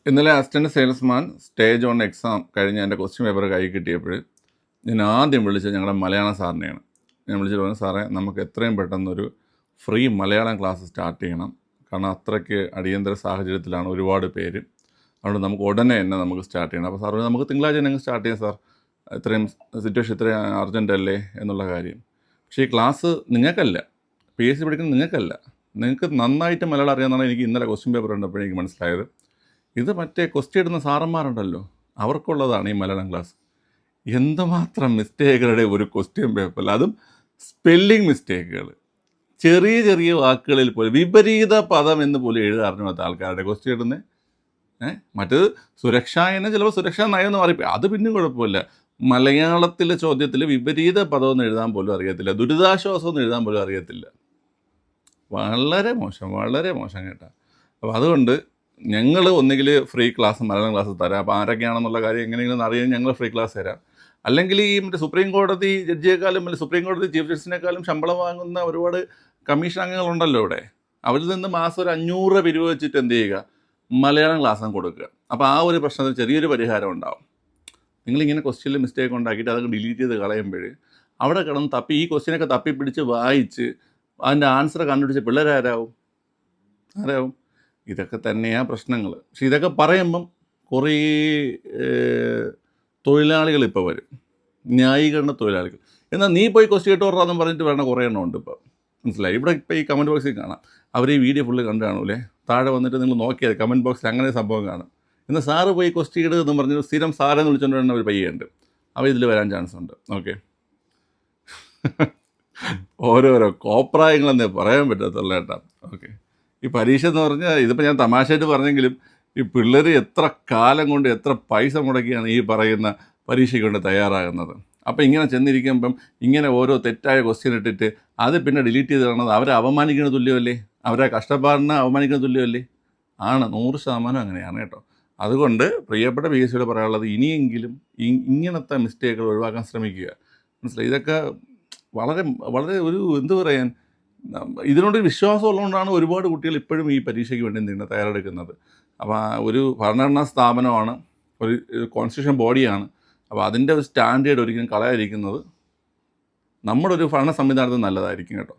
ഇന്നലെ assistant salesman stage on exam കഴിഞ്ഞ് എൻ്റെ ക്വസ്റ്റ്യൻ പേപ്പർ കൈ കിട്ടിയപ്പോൾ ഞാൻ ആദ്യം വിളിച്ചത് ഞങ്ങളുടെ മലയാളം സാറിനെയാണ്. ഞാൻ വിളിച്ചിട്ട് പറഞ്ഞു, സാറേ നമുക്ക് എത്രയും പെട്ടെന്നൊരു ഫ്രീ മലയാളം ക്ലാസ് സ്റ്റാർട്ട് ചെയ്യണം. കാരണം അത്രയ്ക്ക് അടിയന്തര സാഹചര്യത്തിലാണ് ഒരുപാട് പേര്. അതുകൊണ്ട് നമുക്ക് ഉടനെ തന്നെ നമുക്ക് സ്റ്റാർട്ട് ചെയ്യണം. അപ്പോൾ സാർ പറഞ്ഞു, നമുക്ക് തിങ്കളാഴ്ച തന്നെ സ്റ്റാർട്ട് ചെയ്യാം സാർ, ഇത്രയും സിറ്റുവേഷൻ ഇത്രയും അർജൻ്റ് അല്ലേ എന്നുള്ള കാര്യം. പക്ഷേ ഈ ക്ലാസ് നിങ്ങൾക്കല്ല, PSC പഠിക്കുന്നത് നിങ്ങൾക്കല്ല, നിങ്ങൾക്ക് നന്നായിട്ട് മലയാളം അറിയാമെന്നാണ് എനിക്ക് ഇന്നലെ ക്വസ്റ്റ്യൻ പേപ്പർ കണ്ടപ്പോൾ എനിക്ക് മനസ്സിലായത്. ഇത് മറ്റേ ക്വസ്റ്റ്യൻ ഇടുന്ന സാറന്മാരുണ്ടല്ലോ, അവർക്കുള്ളതാണ് ഈ മലയാളം ക്ലാസ്. എന്തുമാത്രം മിസ്റ്റേക്കുകളുടെ ഒരു ക്വസ്റ്റ്യൻ പേപ്പറിൽ, അതും സ്പെല്ലിംഗ് മിസ്റ്റേക്കുകൾ, ചെറിയ ചെറിയ വാക്കുകളിൽ പോലും വിപരീത പദം എന്ന് പോലും എഴുതാറിഞ്ഞാത്ത ആൾക്കാരുടെ ക്വസ്റ്റ്യൻ ഇടുന്നത്. മറ്റേത് സുരക്ഷാ എന്ന് ചിലപ്പോൾ സുരക്ഷാ നയം എന്ന് പറയും, അത് പിന്നെ കുഴപ്പമില്ല. മലയാളത്തിലെ ചോദ്യത്തിൽ വിപരീത പദമൊന്നും എഴുതാൻ പോലും അറിയത്തില്ല, ദുരിതാശ്വാസമൊന്നും എഴുതാൻ പോലും അറിയത്തില്ല. വളരെ മോശം, വളരെ മോശം കേട്ടോ. അപ്പോൾ അതുകൊണ്ട് ഞങ്ങൾ ഒന്നുകിൽ ഫ്രീ ക്ലാസ് മലയാളം ക്ലാസ് തരാം. അപ്പോൾ ആരൊക്കെയാണെന്നുള്ള കാര്യം എങ്ങനെയെങ്കിലും അറിയാൻ ഞങ്ങൾ ഫ്രീ ക്ലാസ് തരാം. അല്ലെങ്കിൽ ഈ മറ്റേ സുപ്രീം കോടതി ജഡ്ജിയേക്കാളും അല്ലെങ്കിൽ സുപ്രീം കോടതി ചീഫ് ജസ്റ്റിസിനേക്കാളും ശമ്പളം വാങ്ങുന്ന ഒരുപാട് കമ്മീഷൻ അംഗങ്ങളുണ്ടല്ലോ ഇവിടെ, അവരിൽ നിന്ന് മാസം ഒരു 500 രൂപ പിരിവ് വെച്ചിട്ട് എന്ത് ചെയ്യുക, മലയാളം ക്ലാസ്സും കൊടുക്കുക. അപ്പോൾ ആ ഒരു പ്രശ്നത്തിന് ചെറിയൊരു പരിഹാരം ഉണ്ടാവും. നിങ്ങളിങ്ങനെ ക്വസ്റ്റ്യനിൽ മിസ്റ്റേക്ക് ഉണ്ടാക്കിയിട്ട് അതൊക്കെ ഡിലീറ്റ് ചെയ്ത് കളയുമ്പോൾ അവിടെ കിടന്ന് തപ്പി ഈ ക്വസ്റ്റ്യനൊക്കെ തപ്പിപ്പിടിച്ച് വായിച്ച് അതിൻ്റെ ആൻസർ കണ്ടുപിടിച്ച പിള്ളേരാരാവും? ആരാവും? ഇതൊക്കെ തന്നെയാണ് പ്രശ്നങ്ങൾ. പക്ഷെ ഇതൊക്കെ പറയുമ്പം കുറേ തൊഴിലാളികൾ ഇപ്പോൾ വരും, ന്യായീകരണ തൊഴിലാളികൾ. എന്നാൽ നീ പോയി ക്വസ്റ്റ്യൻ ഇട്ട് വരാമെന്ന് പറഞ്ഞിട്ട് വേണ്ട കുറേ എണ്ണം ഉണ്ട് ഇപ്പോൾ, മനസ്സിലായി? ഇവിടെ ഇപ്പോൾ ഈ കമൻറ്റ് ബോക്സിൽ കാണാം, അവർ ഈ വീഡിയോ ഫുള്ള് കണ്ടു കാണൂലേ, താഴെ വന്നിട്ട് നിങ്ങൾ നോക്കിയത് കമൻറ്റ് ബോക്സിൽ അങ്ങനെ സംഭവം കാണും. എന്നാൽ സാറ് പോയി ക്വസ്റ്റ്യൻ ഇടുക എന്ന് പറഞ്ഞ് സ്ഥിരം സാറെന്ന് വിളിച്ചുകൊണ്ട് വരുന്ന ഒരു പയ്യുണ്ട്, അവർ ഇതിൽ വരാൻ ചാൻസ് ഉണ്ട്. ഓക്കെ, ഓരോരോ കോപ്രായങ്ങളെന്നേ പറയാൻ പറ്റത്തുള്ള കേട്ടോ. ഓക്കെ, ഈ പരീക്ഷ എന്ന് പറഞ്ഞാൽ ഇതിപ്പോൾ ഞാൻ തമാശയായിട്ട് പറഞ്ഞെങ്കിലും ഈ പിള്ളേർ എത്ര കാലം കൊണ്ട് എത്ര പൈസ മുടക്കിയാണ് ഈ പറയുന്ന പരീക്ഷയ്ക്ക് കൊണ്ട് തയ്യാറാകുന്നത്. അപ്പോൾ ഇങ്ങനെ ചെന്നിരിക്കുമ്പം ഇങ്ങനെ ഓരോ തെറ്റായ ക്വസ്റ്റ്യൻ ഇട്ടിട്ട് അത് പിന്നെ ഡിലീറ്റ് ചെയ്ത് കാണുന്നത് അവരെ അവമാനിക്കുന്ന തുല്യമല്ലേ, അവരെ കഷ്ടപ്പാടിനെ അവമാനിക്കുന്ന തുല്യമല്ലേ? ആണ്, 100% അങ്ങനെയാണ് കേട്ടോ. അതുകൊണ്ട് പ്രിയപ്പെട്ട PSCയോട് പറയാനുള്ളത്, ഇനിയെങ്കിലും ഇങ്ങനത്തെ മിസ്റ്റേക്കുകൾ ഒഴിവാക്കാൻ ശ്രമിക്കുക, മനസ്സിലായി? ഇതൊക്കെ വളരെ വളരെ ഒരു എന്ത് പറയാൻ, ഇതിനോട് വിശ്വാസം ഉള്ളതുകൊണ്ടാണ് ഒരുപാട് കുട്ടികൾ ഇപ്പോഴും ഈ പരീക്ഷയ്ക്ക് വേണ്ടി എന്തെങ്കിലും തയ്യാറെടുക്കുന്നത്. അപ്പോൾ ഒരു ഭരണഘടനാ സ്ഥാപനമാണ്, ഒരു കോൺസ്റ്റിറ്റ്യൂഷൻ ബോഡിയാണ്. അപ്പോൾ അതിൻ്റെ ഒരു സ്റ്റാൻഡേർഡ് ഒരിക്കലും കളയാതിരിക്കുന്നത് നമ്മുടെ ഒരു ഭരണ സംവിധാനത്തിന് നല്ലതായിരിക്കും കേട്ടോ.